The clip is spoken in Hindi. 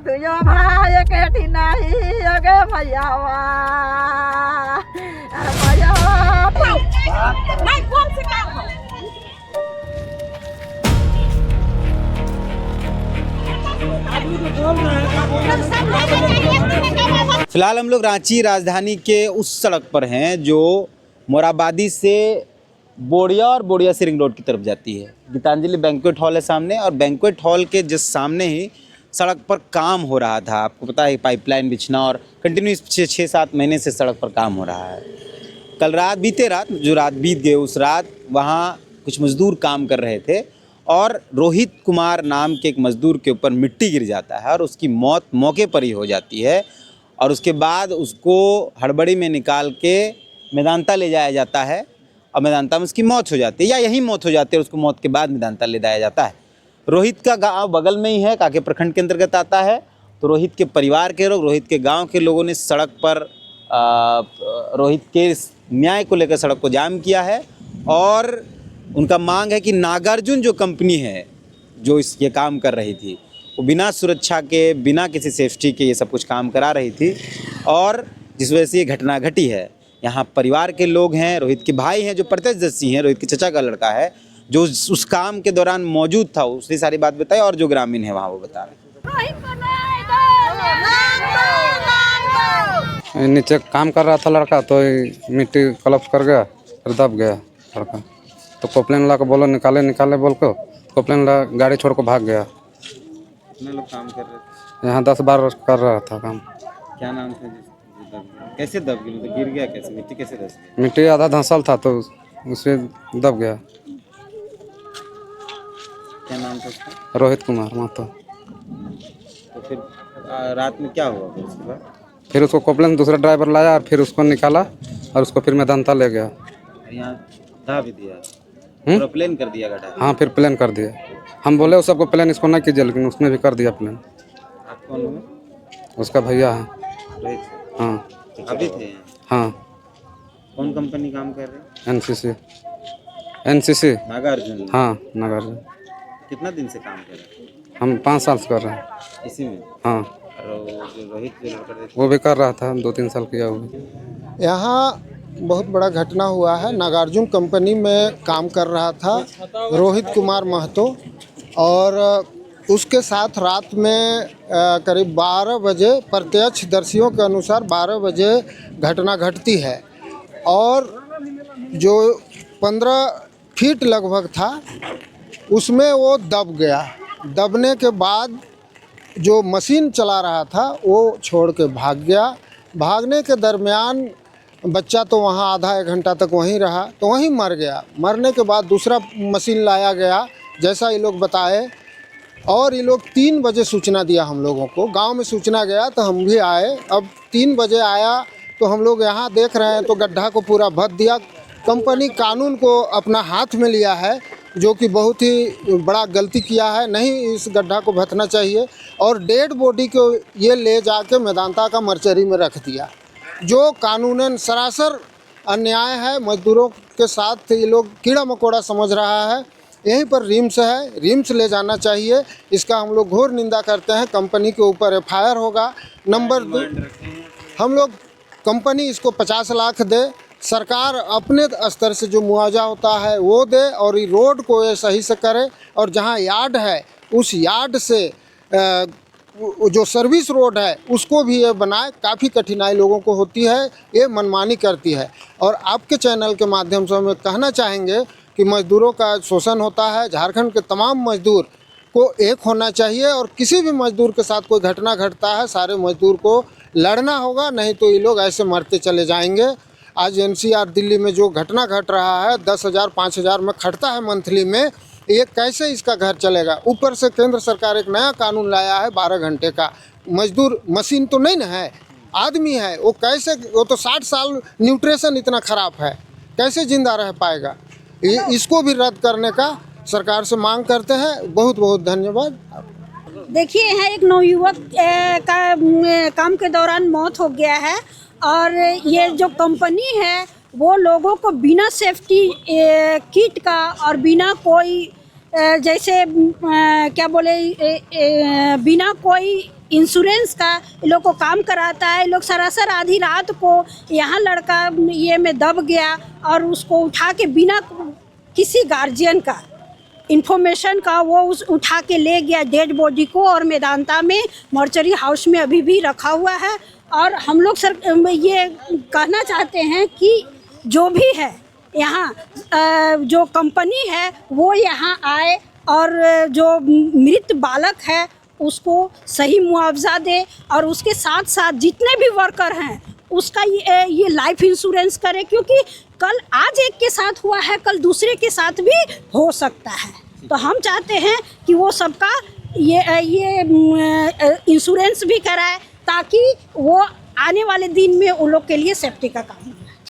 तुझो भाई केठी नहीं अगे भैयावा नहीं कौन से काम हो फिलहाल हम लोग रांची राजधानी के उस सड़क पर हैं जो मोराबादी से बोड़िया और बोड़िया से रिंग रोड की तरफ जाती है। गीतांजलि बैंक्वेट हॉल है सामने, और बैंक्वेट हॉल के जस्ट सामने ही सड़क पर काम हो रहा था। आपको पता है पाइपलाइन बिछना, और कंटिन्यूस 6-7 महीने से सड़क पर काम हो रहा है। कल रात, बीते रात जो रात बीत गए, उस रात वहाँ कुछ मजदूर काम कर रहे थे और रोहित कुमार नाम के एक मजदूर के ऊपर मिट्टी गिर जाता है और उसकी मौत मौके पर ही हो जाती है। और उसके बाद उसको हड़बड़ी में निकाल के मेदांता ले जाया जाता है और मेदांता में उसकी मौत हो जाती है, या यही मौत हो जाती है। उसको मौत के बाद मेदांता ले जाया जाता है। रोहित का गांव बगल में ही है, काके प्रखंड के अंतर्गत आता है। तो रोहित के परिवार के लोग, रोहित के गांव के लोगों ने सड़क पर रोहित के न्याय को लेकर सड़क को जाम किया है। और उनका मांग है कि नागार्जुन जो कंपनी है जो ये काम कर रही थी, वो बिना सुरक्षा के, बिना किसी सेफ्टी के ये सब कुछ काम करा रही थी, और जिस वजह से ये घटना घटी है। यहाँ परिवार के लोग हैं, रोहित के भाई हैं जो प्रत्यक्षदर्शी हैं, रोहित के चचा का लड़का है जो उस काम के दौरान मौजूद था, उसने सारी बात बताई, और जो ग्रामीण है वहाँ वो बता रहे हैं। नीचे काम कर रहा था लड़का, तो मिट्टी कलप कर गया, फिर दब गया लड़का। तो कॉम्प्लेन ला के बोलो निकाले बोल को, कॉम्प्लेन ला गाड़ी छोड़ को भाग गया। कितने लोग काम कर रहे थे यहाँ 10-12 कर रहा था काम। क्या नाम था? कैसे दब गया? मतलब गिर गया कैसे? मिट्टी कैसे धंस गई? मिट्टी आधा धंसल था तो उससे दब गया। क्या नाम था उसका? रोहित कुमार महतो। तो फिर रात में क्या हुआ फिर उसके बाद? फिर उसको कॉम्प्लेन दूसरा ड्राइवर लाया और फिर उसको निकाला और उसको फिर मेदांता ले गया। यहाँ धा भी दिया, पूरा प्लेन कर दिया गड्ढा? हाँ, फिर प्लेन कर दिया। हम बोले उस सबको प्लेन इसको नहीं कीजिए, लेकिन उसने भी कर दिया प्लेन। आप कौन हो? उसका भैया है। रोहित? हाँ। अभी थे यहाँ? हाँ। कौन कंपनी काम कर रहे हैं? एनसीसी। नागार्जुन? हाँ, नागार्जुन। कितना दिन से काम कर रहे हैं? हम 5 साल से कर रहे हैं इसी में? हाँ। और जो रोहित जो लड़का थे वो भी कर रहा था, 2-3 साल किया हुआ। यहाँ बहुत बड़ा घटना हुआ है। नागार्जुन कंपनी में काम कर रहा था रोहित कुमार महतो, और उसके साथ रात में करीब 12 बजे, प्रत्यक्षदर्शियों के अनुसार 12 बजे घटना घटती है। और जो 15 फीट लगभग था उसमें वो दब गया। दबने के बाद जो मशीन चला रहा था वो छोड़ के भाग गया। भागने के दरमियान बच्चा तो वहाँ आधा 1 घंटा तक वहीं रहा, तो वहीं मर गया। मरने के बाद दूसरा मशीन लाया गया, जैसा ये लोग बताए। और ये लोग 3 बजे सूचना दिया हम लोगों को, गांव में सूचना गया तो हम भी आए। अब 3 बजे आया तो हम लोग यहाँ देख रहे हैं तो गड्ढा को पूरा भर दिया। कंपनी कानून को अपना हाथ में लिया है, जो कि बहुत ही बड़ा गलती किया है। नहीं इस गड्ढा को भरना चाहिए, और डेड बॉडी को ये ले जाके मेदांता का मर्चरी में रख दिया, जो कानूनन सरासर अन्याय है। मजदूरों के साथ ये लोग कीड़ा मकोड़ा समझ रहा है। यहीं पर रिम्स है, रिम्स ले जाना चाहिए। इसका हम लोग घोर निंदा करते हैं। कंपनी के ऊपर FIR होगा। नंबर 2, हम लोग कंपनी इसको 50 लाख दे, सरकार अपने स्तर से जो मुआवजा होता है वो दे, और ये रोड को ये सही से करे। और जहाँ यार्ड है उस यार्ड से जो सर्विस रोड है उसको भी ये बनाए। काफ़ी कठिनाई लोगों को होती है, ये मनमानी करती है। और आपके चैनल के माध्यम से हम कहना चाहेंगे कि मज़दूरों का शोषण होता है। झारखंड के तमाम मज़दूर को एक होना चाहिए, और किसी भी मज़दूर के साथ कोई घटना घटता है सारे मज़दूर को लड़ना होगा, नहीं तो ये लोग ऐसे मरते चले जाएंगे। आज NCR दिल्ली में जो घटना घट रहा है, 10,000 5,000 में खटता है मंथली में, ये कैसे इसका घर चलेगा? ऊपर से केंद्र सरकार एक नया कानून लाया है 12 घंटे का। मजदूर मशीन तो नहीं ना है, आदमी है। वो कैसे, वो तो 60 साल न्यूट्रिशन इतना ख़राब है, कैसे ज़िंदा रह पाएगा? इसको भी रद्द करने का सरकार से मांग करते हैं। बहुत बहुत धन्यवाद। देखिए, यहाँ एक नवयुवक का काम के दौरान मौत हो गया है, और ये जो कंपनी है वो लोगों को बिना सेफ्टी किट का और बिना कोई जैसे क्या बोले बिना कोई इंश्योरेंस का ये लोग को काम कराता है। लोग सरासर आधी रात को यहाँ लड़का ये में दब गया और उसको उठा के बिना किसी गार्जियन का इन्फॉर्मेशन का वो उठा के ले गया डेड बॉडी को, और मेदांता में मॉर्चरी हाउस में अभी भी रखा हुआ है। और हम लोग सर ये कहना चाहते हैं कि जो भी है यहाँ जो कंपनी है वो यहाँ आए और जो मृत बालक है उसको सही मुआवजा दे, और उसके साथ साथ जितने भी वर्कर हैं उसका ये लाइफ इंश्योरेंस करे, क्योंकि कल आज एक के साथ हुआ है, कल दूसरे के साथ भी हो सकता है। तो हम चाहते हैं कि वो सबका ये इंश्योरेंस भी कराए ताकि वो आने वाले दिन में उन लोग के लिए सेफ्टी का काम हो।